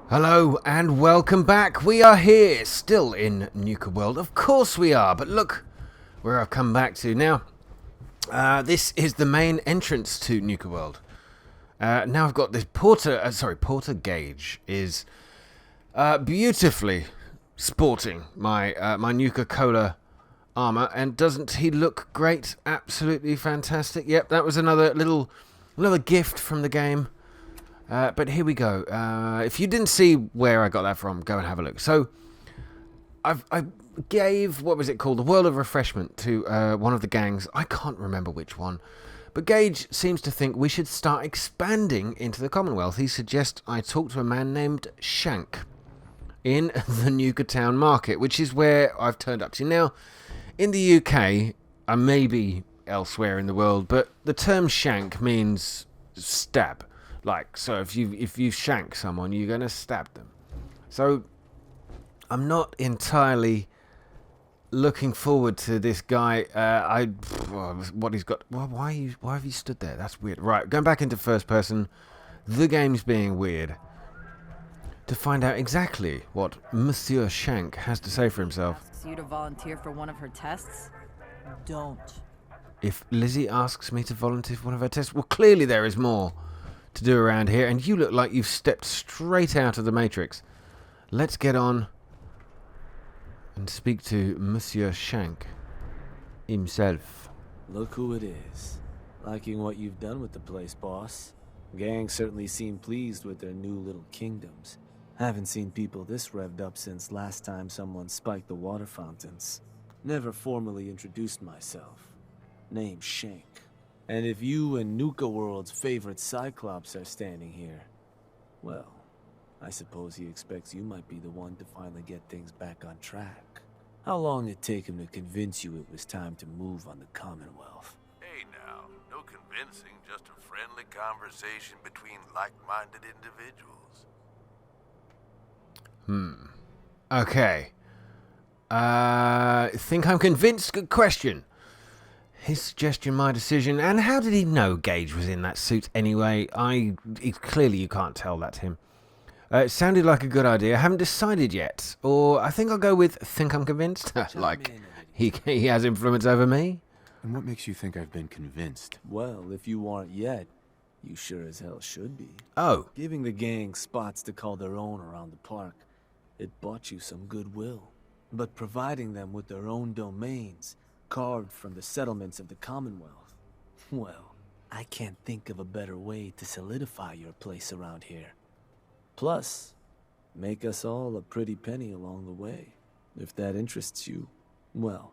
Hello and welcome back. We are here, still in Nuka World. Of course we are, but look where I've come back to now. This is the main entrance to Nuka World. Now I've got this Porter Gage is beautifully sporting my my Nuka Cola armor, and doesn't he look great? Absolutely fantastic. Yep, that was another gift from the game. But here we go. If you didn't see where I got that from, go and have a look. So, I gave, what was it called? The World of Refreshment to one of the gangs. I can't remember which one. But Gage seems to think we should start expanding into the Commonwealth. He suggests I talk to a man named Shank in the Nuka Town Market, which is where I've turned up to. Now, in the UK, I may be elsewhere in the world, but the term Shank means stab. Like, so if you shank someone, you're going to stab them. So, I'm not entirely looking forward to this guy. What he's got. Why have you stood there? That's weird. Right, going back into first person. The game's being weird. To find out exactly what Monsieur Shank has to say for himself. Asks you to volunteer for one of her tests? Don't. If Lizzie asks me to volunteer for one of her tests, well, clearly there is more to do around here, and you look like you've stepped straight out of the Matrix. Let's get on and speak to Monsieur Shank himself. Look who it is. Liking what you've done with the place, boss. Gang certainly seem pleased with their new little kingdoms. Haven't seen people this revved up since last time someone spiked the water fountains. Never formally introduced myself. Name's Shank. And if you and Nuka World's favorite Cyclops are standing here, well, I suppose he expects you might be the one to finally get things back on track. How long did it take him to convince you it was time to move on the Commonwealth? Hey now, no convincing, just a friendly conversation between like-minded individuals. Okay. Think I'm convinced? Good question. His suggestion, my decision. And how did he know Gage was in that suit anyway? Clearly you can't tell that to him. It sounded like a good idea. I haven't decided yet. Or I think I'll go with think I'm convinced. Like, he has influence over me. And what makes you think I've been convinced? Well, if you aren't yet, you sure as hell should be. Oh. Giving the gang spots to call their own around the park, it bought you some goodwill. But providing them with their own domains, carved from the settlements of the Commonwealth, well, I can't think of a better way to solidify your place around here. Plus, make us all a pretty penny along the way. If that interests you, well,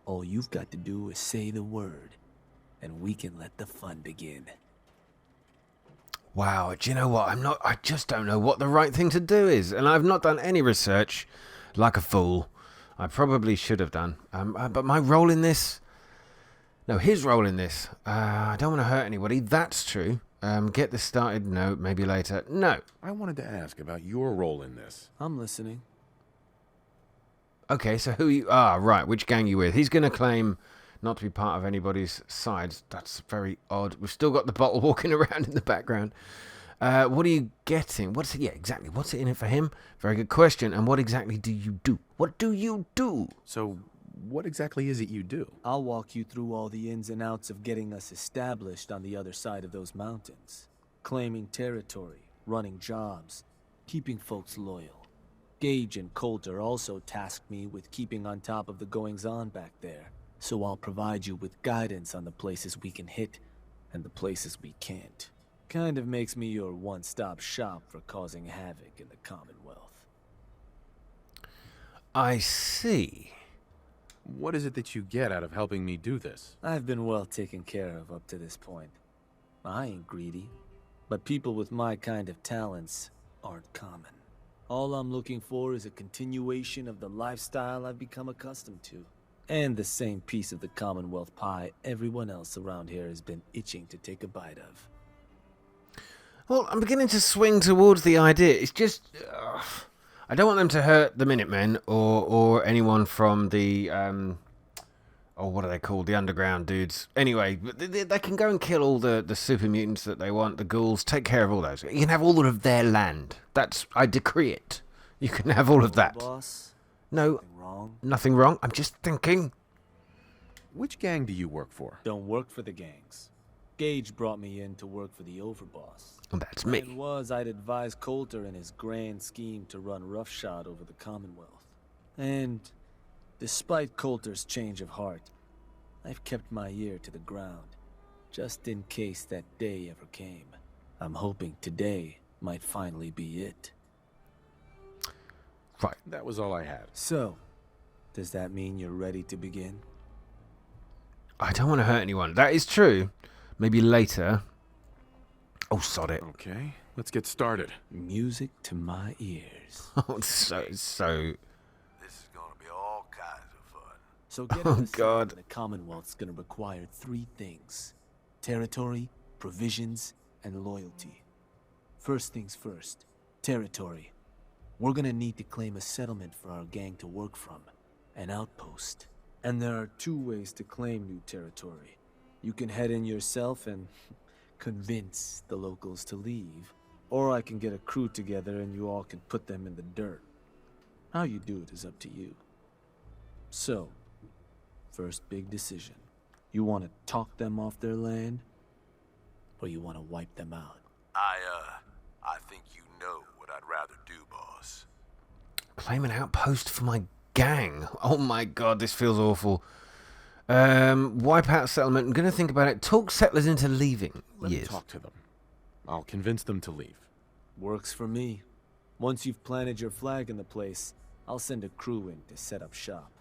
all you've got to do is say the word, and we can let the fun begin. Wow, do you know what? I just don't know what the right thing to do is. And I've not done any research, like a fool. I probably should have done. But my role in this... No, his role in this. I don't want to hurt anybody. That's true. Get this started. No, maybe later. No. I wanted to ask about your role in this. I'm listening. Okay, so who you... right. Which gang you with? He's going to claim not to be part of anybody's sides. That's very odd. We've still got the bottle walking around in the background. What are you getting? Yeah, exactly. What's in it for him? Very good question. And what exactly do you do? What do you do? So, what exactly is it you do? I'll walk you through all the ins and outs of getting us established on the other side of those mountains. Claiming territory, running jobs, keeping folks loyal. Gage and Coulter also tasked me with keeping on top of the goings-on back there. So I'll provide you with guidance on the places we can hit and the places we can't. Kind of makes me your one-stop shop for causing havoc in the Commonwealth. I see. What is it that you get out of helping me do this? I've been well taken care of up to this point. I ain't greedy, but people with my kind of talents aren't common. All I'm looking for is a continuation of the lifestyle I've become accustomed to. And the same piece of the Commonwealth pie everyone else around here has been itching to take a bite of. Well, I'm beginning to swing towards the idea. It's just... I don't want them to hurt the Minutemen or anyone from the or what are they called? The underground dudes. Anyway, they can go and kill all the super mutants that they want, the ghouls, take care of all those. You can have all of their land. I decree it. You can have all of that. Boss? No, Nothing wrong? nothing wrong. I'm just thinking. Which gang do you work for? Don't work for the gangs. Gage brought me in to work for the overboss. And that's me. Plan I'd advise Coulter in his grand scheme to run roughshod over the Commonwealth. And despite Coulter's change of heart, I've kept my ear to the ground, just in case that day ever came. I'm hoping today might finally be it. Right. That was all I had. So, does that mean you're ready to begin? I don't want to hurt anyone. That is true. Maybe later. Oh, sod it. Okay, let's get started. Music to my ears. Oh, so. This is gonna be all kinds of fun. So get Oh, this God. The Commonwealth's gonna require 3 things. Territory, provisions, and loyalty. First things first. Territory. We're gonna need to claim a settlement for our gang to work from. An outpost. And there are 2 ways to claim new territory. You can head in yourself and convince the locals to leave. Or I can get a crew together and you all can put them in the dirt. How you do it is up to you. So, first big decision. You want to talk them off their land? Or you want to wipe them out? I think you know what I'd rather do, boss. Claim an outpost for my gang. Oh my god, this feels awful. Wipe out settlement. I'm going to think about it. Talk settlers into leaving. Let me Yes. talk to them. I'll convince them to leave. Works for me. Once you've planted your flag in the place, I'll send a crew in to set up shop.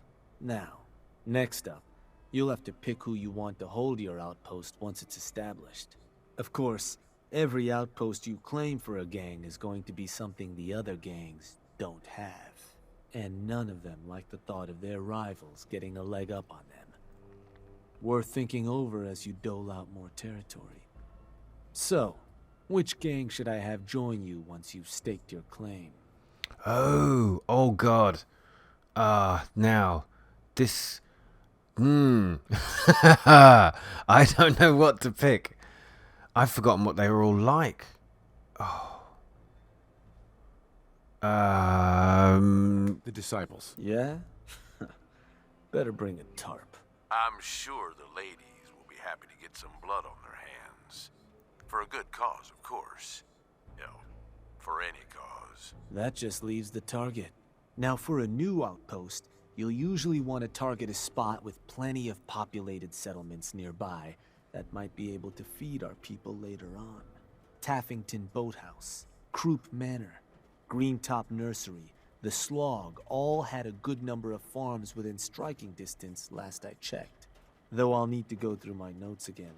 Now, next up, you'll have to pick who you want to hold your outpost once it's established. Of course, every outpost you claim for a gang is going to be something the other gangs don't have. And none of them like the thought of their rivals getting a leg up on them. Worth thinking over as you dole out more territory. So, which gang should I have join you once you've staked your claim? Oh god. Now, this... I don't know what to pick. I've forgotten what they were all like. The disciples. Yeah? Better bring a tarp. I'm sure the ladies will be happy to get some blood on their hands. For a good cause, of course. You know, for any cause. That just leaves the target. Now for a new outpost, you'll usually want to target a spot with plenty of populated settlements nearby that might be able to feed our people later on. Taffington Boathouse, Croup Manor, Greentop Nursery, the Slog all had a good number of farms within striking distance last I checked. Though I'll need to go through my notes again.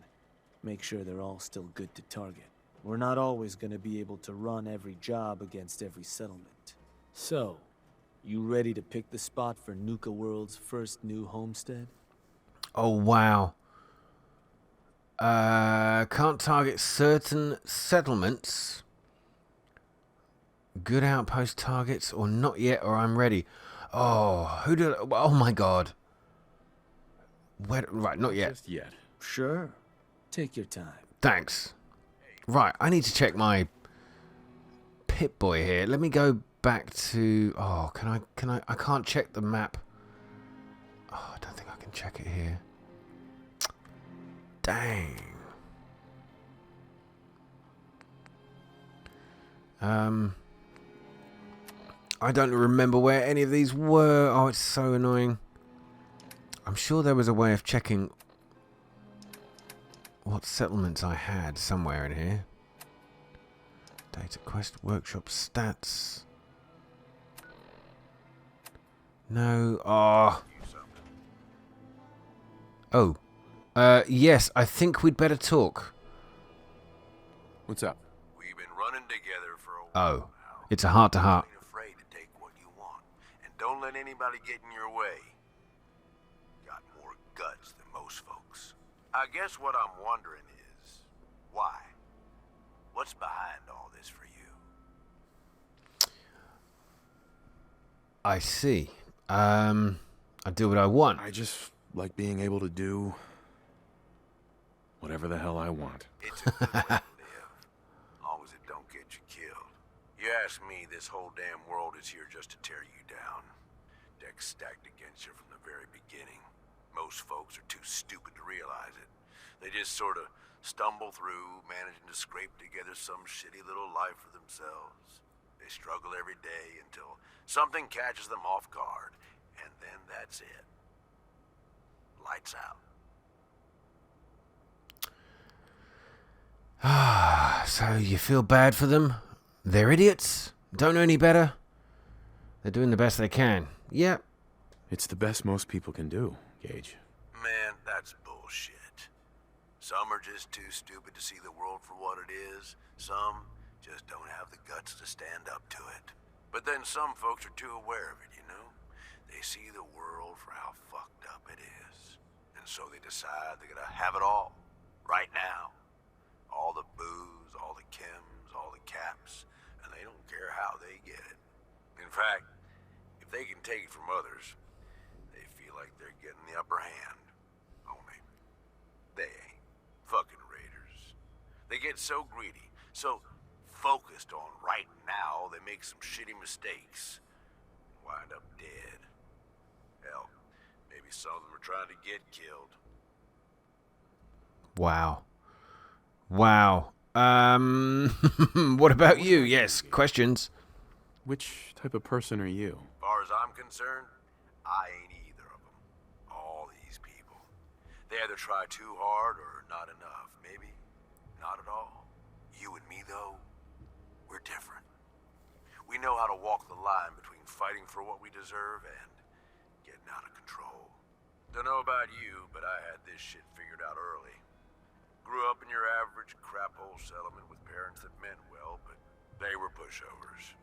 Make sure they're all still good to target. We're not always going to be able to run every job against every settlement. So, you ready to pick the spot for Nuka World's first new homestead? Oh, wow. Can't target certain settlements. Good outpost targets, or not yet, or I'm ready. Oh, oh my god. Right, not yet. Just yet. Sure. Take your time. Thanks. Right, I need to check my Pip-Boy here. Let me go back to... Oh, can I... I can't check the map. Oh, I don't think I can check it here. Dang. I don't remember where any of these were. Oh, it's so annoying. I'm sure there was a way of checking what settlements I had somewhere in here. Data quest, workshop stats. No. Oh. Yes, I think we'd better talk. What's up? We've been running together for a while Oh. now. It's a heart-to-heart. Ain't afraid to take what you want. And don't let anybody get in your way. Got more guts than most folks. I guess what I'm wondering is, why? What's behind all this for you? I see. I do what I want. I just like being able to do whatever the hell I want. It's a good way to live, long as it don't get you killed. You ask me, this whole damn world is here just to tear you down. Decks stacked against you from the very beginning. Most folks are too stupid to realize it. They just sort of stumble through, managing to scrape together some shitty little life for themselves. They struggle every day until something catches them off guard, and then that's it. Lights out. Ah, so you feel bad for them? They're idiots. Don't know any better. They're doing the best they can. Yep. It's the best most people can do, Gage. Man, that's bullshit. Some are just too stupid to see the world for what it is. Some just don't have the guts to stand up to it. But then some folks are too aware of it, you know? They see the world for how fucked up it is. And so they decide they're gonna have it all. Right now. All the booze, all the chems, all the caps. And they don't care how they get it. In fact, if they can take it from others, they feel like they're getting the upper hand. Only, they ain't. Fucking raiders. They get so greedy, so focused on right now, they make some shitty mistakes. Wind up dead. Hell, maybe some of them are trying to get killed. Wow. Wow. What about you? Yes, questions. Which type of person are you? As far as I'm concerned, I ain't either of them. All these people. They either try too hard or not enough. Maybe not at all. You and me, though, we're different. We know how to walk the line between fighting for what we deserve and getting out of control. Don't know about you, but I had this shit figured out early. Grew up in your average crap-hole settlement with parents that meant well, but they were pushovers.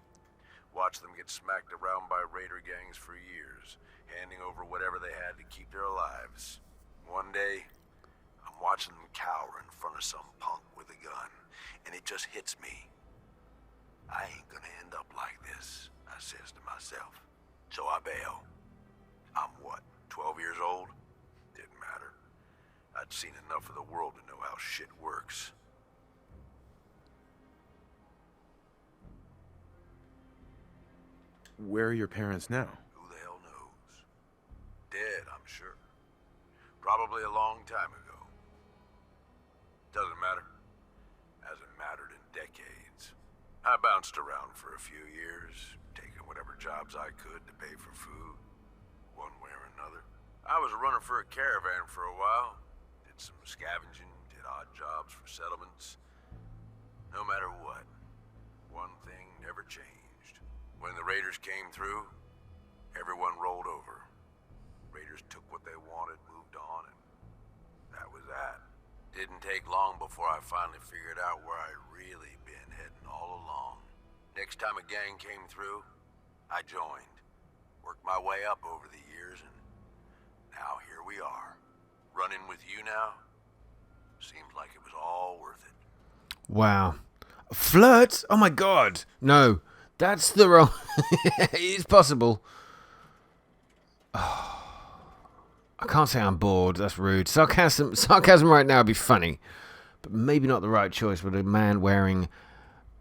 Watched them get smacked around by raider gangs for years, handing over whatever they had to keep their lives. One day, I'm watching them cower in front of some punk with a gun, and it just hits me. I ain't gonna end up like this, I says to myself. So I bail. I'm what, 12 years old? Didn't matter. I'd seen enough of the world to know how shit works. Where are your parents now? Who the hell knows? Dead, I'm sure. Probably a long time ago. Doesn't matter. Hasn't mattered in decades. I bounced around for a few years, taking whatever jobs I could to pay for food, one way or another. I was a runner for a caravan for a while. Did some scavenging, did odd jobs for settlements. No matter what, one thing never changed. When the raiders came through, everyone rolled over. Raiders took what they wanted, moved on, and that was that. Didn't take long before I finally figured out where I'd really been heading all along. Next time a gang came through, I joined. Worked my way up over the years, and now here we are. Running with you now? Seems like it was all worth it. Wow. Flirt? Oh my god. No. That's the wrong... It's possible. Oh, I can't say I'm bored. That's rude. Sarcasm right now would be funny. But maybe not the right choice with a man wearing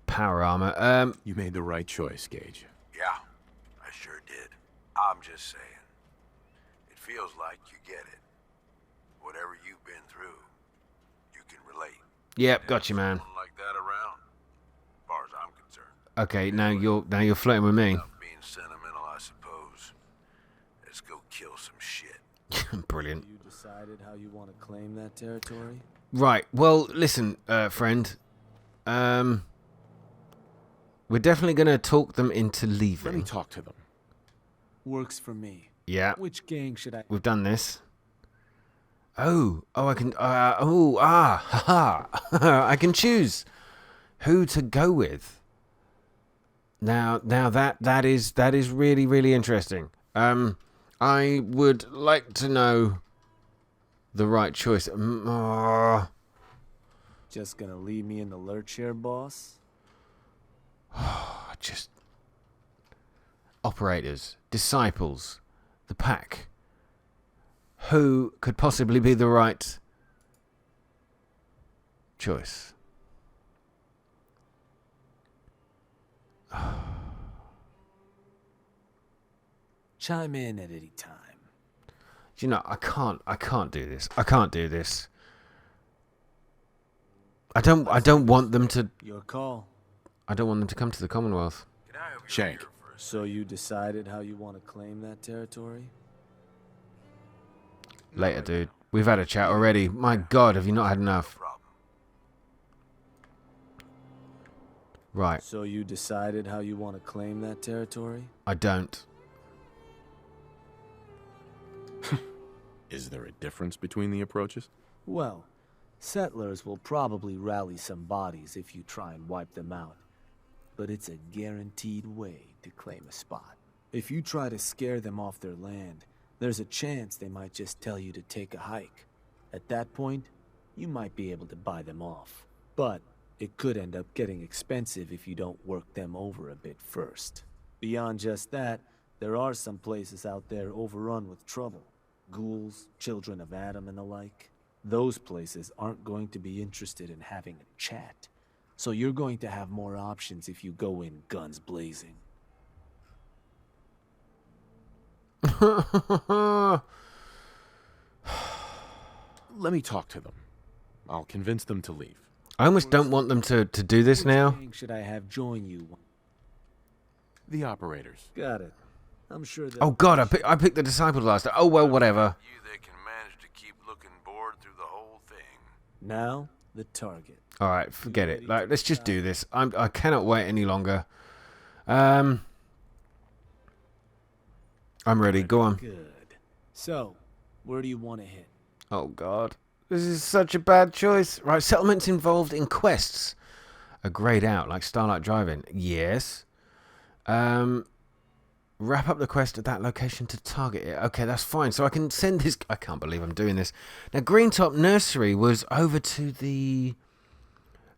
power armor. You made the right choice, Gage. Yeah, I sure did. I'm just saying. It feels like you get it. Whatever you've been through, you can relate. Yep, got you, man. Someone like that around, as far as I'm concerned. Okay, now you're flirting with me. Enough being sentimental, I suppose. Let's go kill some shit. Brilliant. You decided how you want to claim that territory? Right. Well, listen, friend. We're definitely gonna talk them into Let me leaving. talk to them. Works for me. Yeah, Which gang should I... we've done this. Oh, I can. Haha. I can choose who to go with. Now that is really, really interesting. I would like to know the right choice. Just gonna leave me in the lurch here, boss? Just operators, disciples, the pack. who could possibly be the right choice. Chime in at any time. Do you know, I can't do this. I can't do this. I don't want them to Your call. I don't want them to come to the Commonwealth. Can I have your Shank. ear for a So you decided how you want to claim that territory? Later, dude. We've had a chat already. My God, have you not had enough? problem? Right. So you decided how you want to claim that territory? I don't. Is there a difference between the approaches? Well, settlers will probably rally some bodies if you try and wipe them out. But it's a guaranteed way to claim a spot. If you try to scare them off their land, there's a chance they might just tell you to take a hike. At that point, you might be able to buy them off. But it could end up getting expensive if you don't work them over a bit first. Beyond just that, there are some places out there overrun with trouble. Ghouls, children of Adam and the like. Those places aren't going to be interested in having a chat. So you're going to have more options if you go in guns blazing. Let me talk to them. I'll convince them to leave. I almost don't want them to do this now. Which gang should I have join you? The operators. Got it. I'm sure that. Oh God, I picked the disciples last time. Oh well, whatever. You that can manage to keep looking bored through the whole thing. Now, the target. All right, forget it. Like, let's just do this. I cannot wait any longer. I'm ready. Go on. Good. So, where do you want to hit? Oh God, this is such a bad choice. Right, settlements involved in quests are grayed out, like Starlight Driving. Yes. Wrap up the quest at that location to target it. Okay, that's fine. So I can send this. I can't believe I'm doing this. Now, Greentop Nursery was over to the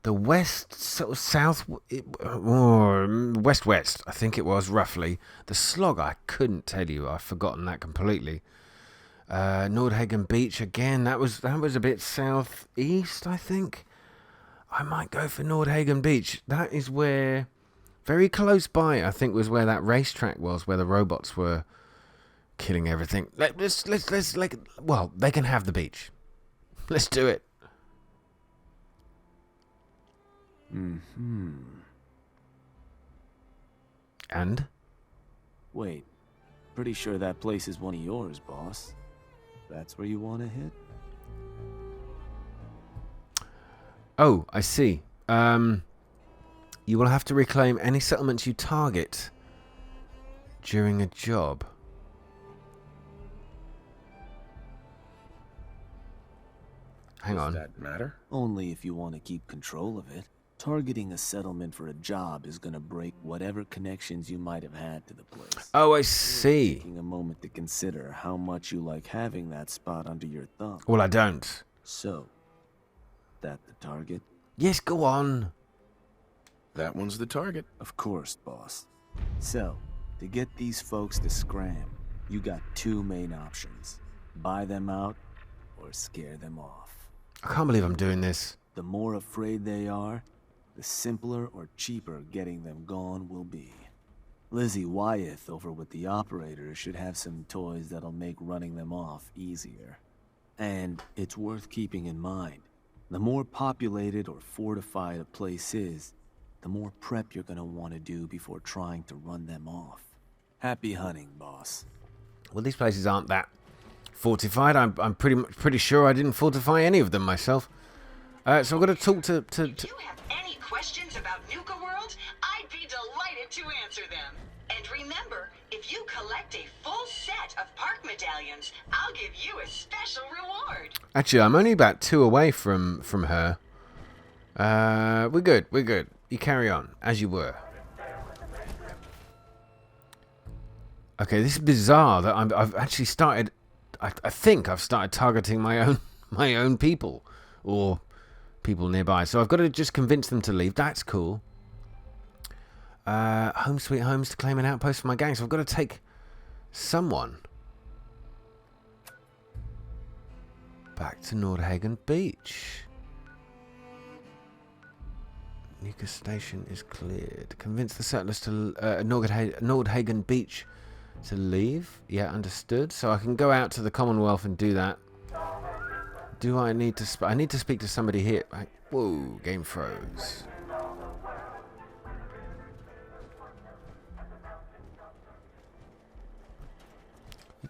west, sort of south, or west. I think it was roughly. The Slog, I couldn't tell you. I've forgotten that completely. Nordhagen Beach again. That was a bit southeast, I think. I might go for Nordhagen Beach. That is where, very close by, I think, was where that racetrack was, where the robots were killing everything. Let's well, they can have the beach. Let's do it. And? Wait. Pretty sure that place is one of yours, boss. That's where you want to hit? Oh, I see. You will have to reclaim any settlements you target during a job. Hang on. Does that matter? Only if you want to keep control of it. Targeting a settlement for a job is gonna break whatever connections you might have had to the place. Oh, I see. Taking a moment to consider how much you like having that spot under your thumb. Well, I don't. So, that the target? Yes, go on. That one's the target. Of course, boss. So, to get these folks to scram, you got two main options. Buy them out, or scare them off. I can't believe I'm doing this. The more afraid they are, the simpler or cheaper getting them gone will be. Lizzie Wyeth over with the operators should have some toys that'll make running them off easier. And it's worth keeping in mind, the more populated or fortified a place is, the more prep you're gonna want to do before trying to run them off. Happy hunting, boss. Well, these places aren't that fortified. I'm pretty sure I didn't fortify any of them myself. So I've got to talk to... If you have any questions about Nuka World, I'd be delighted to answer them. And remember, if you collect a full set of park medallions, I'll give you a special reward. Actually, I'm only about 2 away from her. We're good. You carry on, as you were. Okay, this is bizarre that I've actually started... I think I've started targeting my own people. Or people nearby. So I've got to just convince them to leave. That's cool. Home sweet homes to claim an outpost for my gang. So I've got to take someone. Back to Nordhagen Beach. Nuka Station is cleared. Convince the settlers to Nordhagen Beach to leave. Yeah, understood. So I can go out to the Commonwealth and do that. Do I need to... I need to speak to somebody here. Whoa, game froze.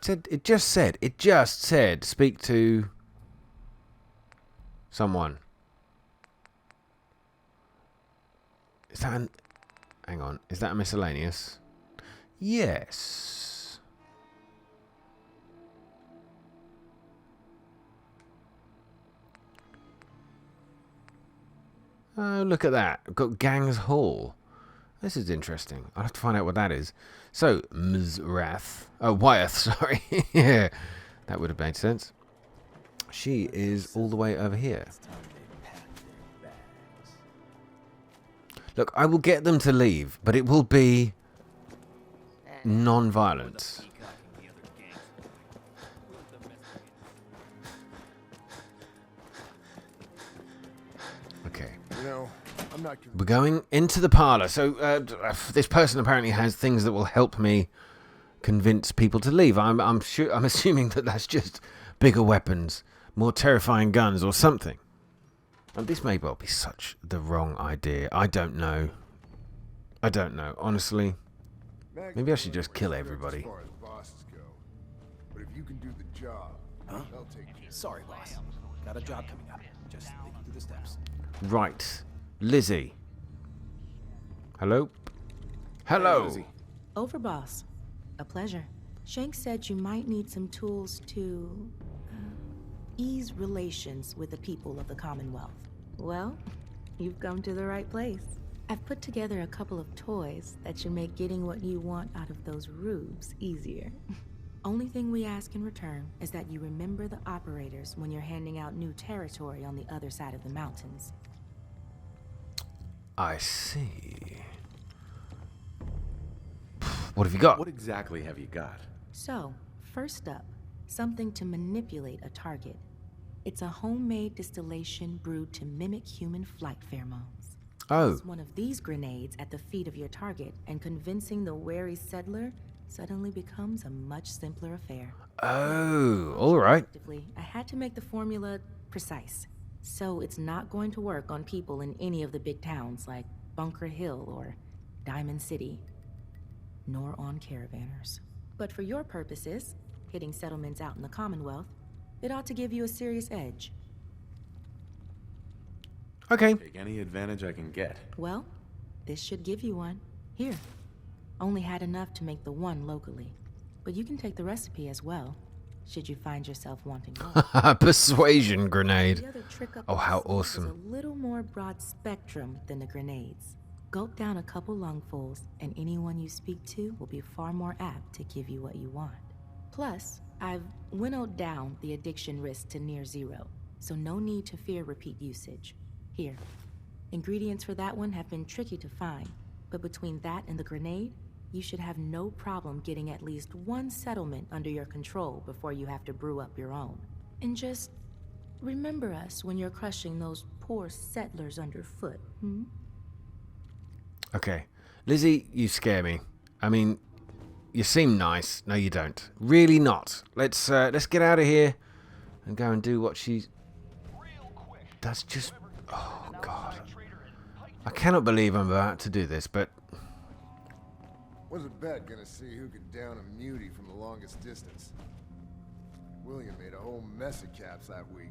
It just said speak to someone. Is that an... Hang on. Is that a miscellaneous? Yes. Oh, look at that. I've got Gang's Hall. This is interesting. I'll have to find out what that is. So, Wyeth, sorry. Yeah, that would have made sense. She is all the way over here. Look, I will get them to leave, but it will be non-violent. Okay. We're going into the parlor. So this person apparently has things that will help me convince people to leave. I'm assuming that that's just bigger weapons, more terrifying guns, or something. And this may well be such the wrong idea. I don't know. Honestly, maybe I should just kill everybody. But if you can do the job, they'll take care. Sorry, boss. Got a job coming up. Just thinking through the steps. Right. Lizzie. Hello? Hello. Hey, Lizzie. Over, boss. A pleasure. Shank said you might need some tools to ease relations with the people of the Commonwealth. Well, you've come to the right place. I've put together a couple of toys that should make getting what you want out of those rubes easier. Only thing we ask in return is that you remember the operators when you're handing out new territory on the other side of the mountains. I see. What have you got? What exactly have you got? So, first up, something to manipulate a target. It's a homemade distillation brewed to mimic human flight pheromones. Oh. Use one of these grenades at the feet of your target, and convincing the wary settler suddenly becomes a much simpler affair. Oh, all right. I had to make the formula precise. So it's not going to work on people in any of the big towns like Bunker Hill or Diamond City, nor on caravanners. But for your purposes, hitting settlements out in the Commonwealth, it ought to give you a serious edge. Okay. Take any advantage I can get. Well, this should give you one. Here. Only had enough to make the one locally. But you can take the recipe as well, should you find yourself wanting more. Persuasion grenade. The other trick up Oh, how the sleeve awesome. is a little more broad spectrum than the grenades. Gulp down a couple lungfuls, and anyone you speak to will be far more apt to give you what you want. Plus, I've winnowed down the addiction risk to near zero, so no need to fear repeat usage. Here, ingredients for that one have been tricky to find, but between that and the grenade, you should have no problem getting at least one settlement under your control before you have to brew up your own. And just remember us when you're crushing those poor settlers underfoot, hmm? Okay. Lizzie, you scare me. I mean, you seem nice. No, you don't. Really not. Let's get out of here and go and do what she's... That's just... Oh, God. I cannot believe I'm about to do this, but... Was a bet gonna see who could down a mutie from the longest distance. William made a whole mess of caps that week.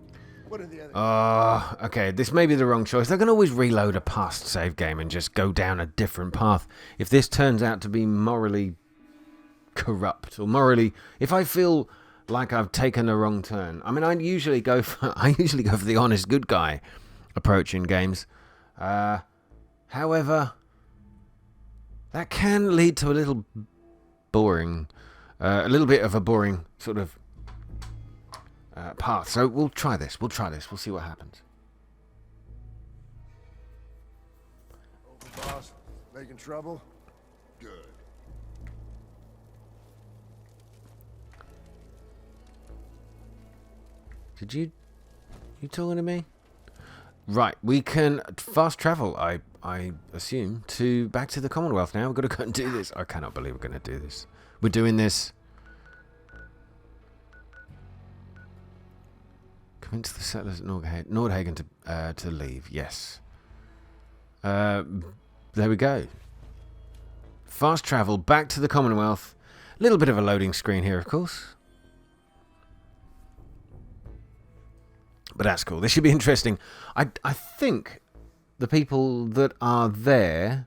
What are the other... Okay, this may be the wrong choice. They can always reload a past save game and just go down a different path. If this turns out to be morally corrupt or morally... If I feel like I've taken a wrong turn... I mean, I usually go for the honest good guy approach in games. However... That can lead to a little boring, a little bit of a boring sort of path. So we'll try this. We'll see what happens. Over, boss? Making trouble? Good. Did you You talking to me? Right, we can fast travel, I assume, back to the Commonwealth now. We've got to go and do this. I cannot believe we're going to do this. We're doing this. Convince the settlers at Nordhagen to leave. Yes. There we go. Fast travel back to the Commonwealth. A little bit of a loading screen here, of course. But that's cool. This should be interesting. I think the people that are there,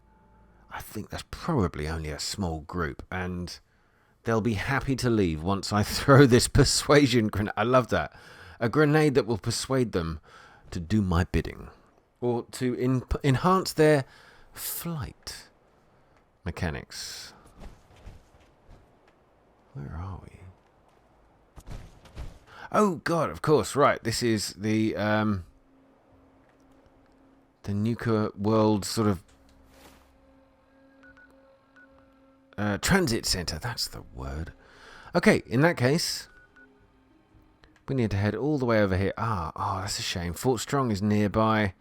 I think that's probably only a small group, and they'll be happy to leave once I throw this persuasion grenade. I love that. A grenade that will persuade them to do my bidding, or to enhance their flight mechanics. Where are we? Oh God, of course, right. This is the Nuka World sort of transit center. That's the word. Okay, in that case, we need to head all the way over here. Oh, that's a shame. Fort Strong is nearby.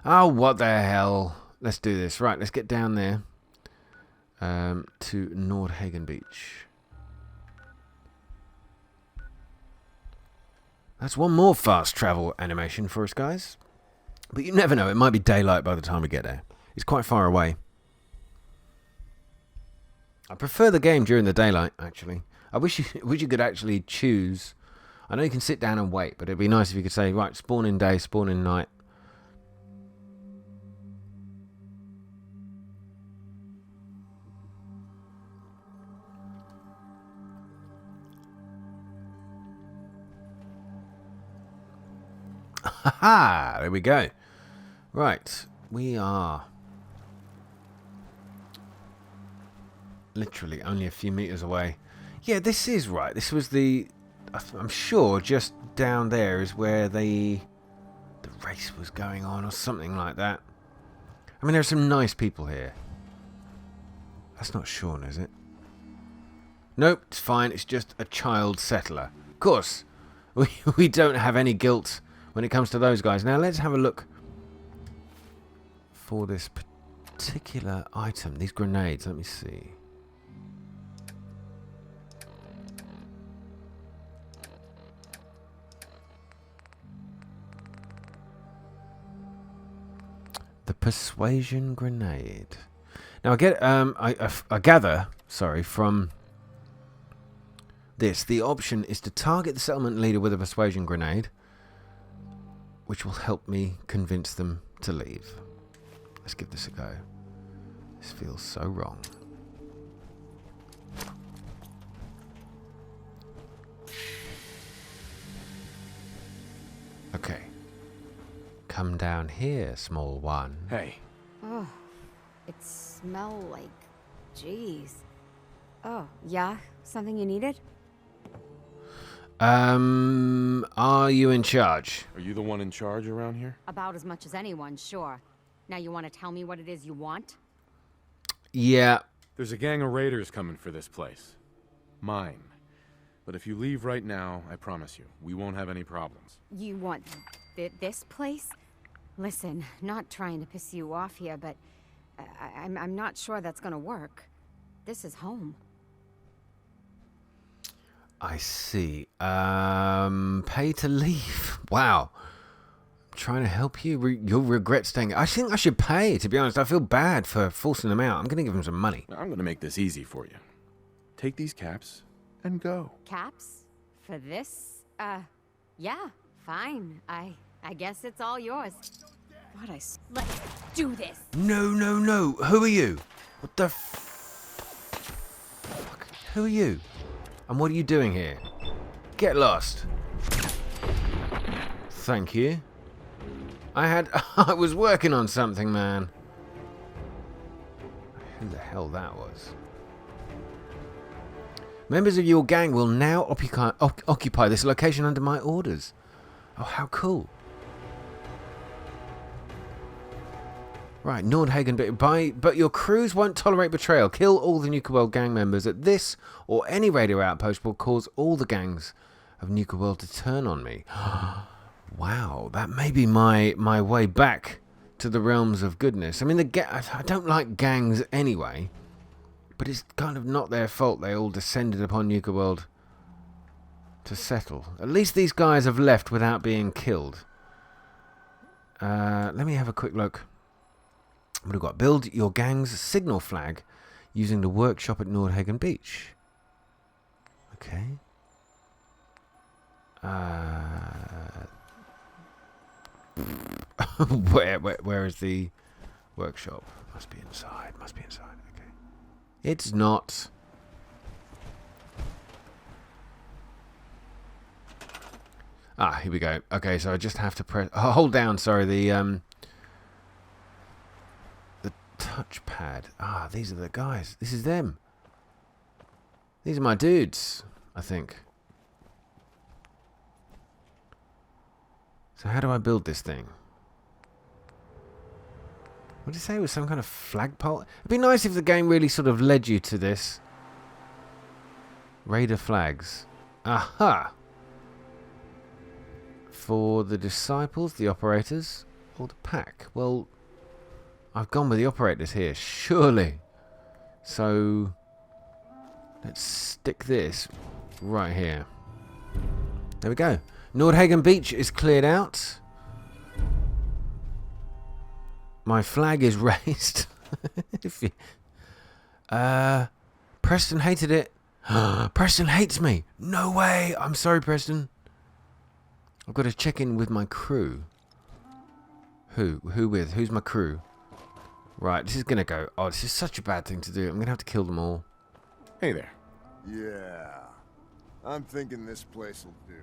Oh, what the hell? Let's do this. Right, let's get down there to Nordhagen Beach. That's one more fast travel animation for us, guys. But you never know. It might be daylight by the time we get there. It's quite far away. I prefer the game during the daylight, actually. I wish you could actually choose. I know you can sit down and wait, but it'd be nice if you could say, right, spawn in day, spawn in night. Haha, there we go. Right, we are literally only a few meters away. Yeah, this is right. This was I'm sure just down there is where the race was going on or something like that. I mean, there are some nice people here. That's not Sean, is it? Nope, it's fine. It's just a child settler. Of course, we don't have any guilt when it comes to those guys. Now let's have a look for this particular item. These grenades, let me see. The persuasion grenade. Now I gather, sorry, from this, the option is to target the settlement leader with a persuasion grenade, which will help me convince them to leave. Let's give this a go. This feels so wrong. Okay. Come down here, small one. Hey. Oh, it smells like... Jeez. Oh, yeah? Something you needed? Are you in charge? Are you the one in charge around here? About as much as anyone, sure. Now you want to tell me what it is you want? Yeah. There's a gang of raiders coming for this place. Mine. But if you leave right now, I promise you, we won't have any problems. You want this place? Listen, not trying to piss you off here, but I'm not sure that's gonna work. This is home. I see. Pay to leave. Wow. I'm trying to help you. You'll regret staying. I think I should pay, to be honest. I feel bad for forcing them out. I'm going to give them some money. I'm going to make this easy for you. Take these caps and go. Caps? For this? Yeah, fine. I guess it's all yours. God, let's do this. No, no, no. Who are you? What the fuck? Who are you? And what are you doing here? Get lost. Thank you. I was working on something, man. Who the hell that was? Members of your gang will now occupy this location under my orders. Oh, how cool. Right, Nordhagen, but your crews won't tolerate betrayal. Kill all the Nuka World gang members at this or any radio outpost will cause all the gangs of Nuka World to turn on me. Wow, that may be my way back to the realms of goodness. I mean, I don't like gangs anyway, but it's kind of not their fault they all descended upon Nuka World to settle. At least these guys have left without being killed. Let me have a quick look. What have we got? Build your gang's signal flag using the workshop at Nordhagen Beach. Okay. Where is the workshop? Must be inside. Must be inside. Okay. It's not. Ah, here we go. Okay, so I just have to press. Oh, hold down. Sorry, the touchpad. Ah, these are the guys. This is them. These are my dudes, I think. So how do I build this thing? What did it say? It was some kind of flagpole? It'd be nice if the game really sort of led you to this. Raider flags. Aha! For the disciples, the operators, or the pack? Well, I've gone with the operators here, surely. So, let's stick this right here. There we go. Nordhagen Beach is cleared out. My flag is raised. Preston hated it. Preston hates me. No way. I'm sorry, Preston. I've got to check in with my crew. Who with? Who's my crew? Right, this is going to go. Oh, this is such a bad thing to do. I'm going to have to kill them all. Hey there. Yeah. I'm thinking this place will do.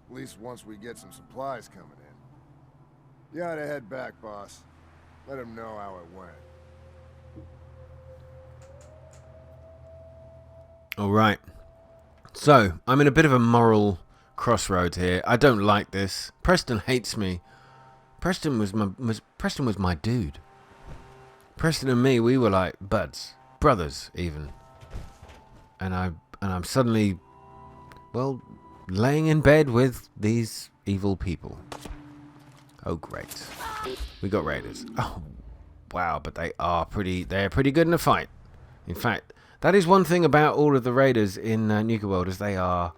At least once we get some supplies coming in. You ought to head back, boss. Let him know how it went. Alright. So, I'm in a bit of a moral crossroads here. I don't like this. Preston hates me. Preston was my dude. Preston and me, we were like buds. Brothers, even. And I'm suddenly, well, laying in bed with these evil people. Oh, great. We got raiders. Oh, wow, but they're pretty good in a fight. In fact, that is one thing about all of the raiders in Nuka World, is they are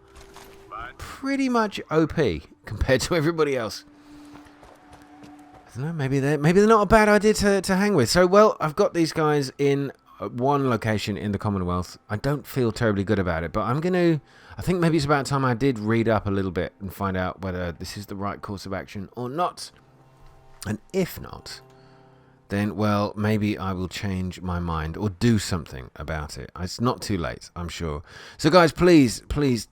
pretty much OP compared to everybody else. I don't know, maybe they're not a bad idea to hang with. So, well, I've got these guys in one location in the Commonwealth. I don't feel terribly good about it, but I think maybe it's about time I did read up a little bit and find out whether this is the right course of action or not. And if not, then, well, maybe I will change my mind or do something about it. It's not too late, I'm sure. So, guys, please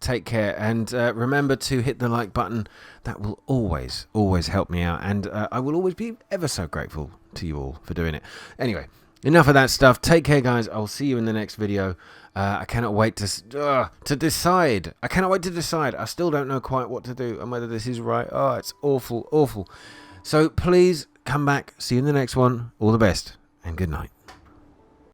take care. And remember to hit the like button. That will always help me out. And I will always be ever so grateful to you all for doing it. Anyway, enough of that stuff. Take care, guys. I'll see you in the next video. I cannot wait to decide. I cannot wait to decide. I still don't know quite what to do and whether this is right. Oh, it's awful. So please come back. See you in the next one. All the best and good night.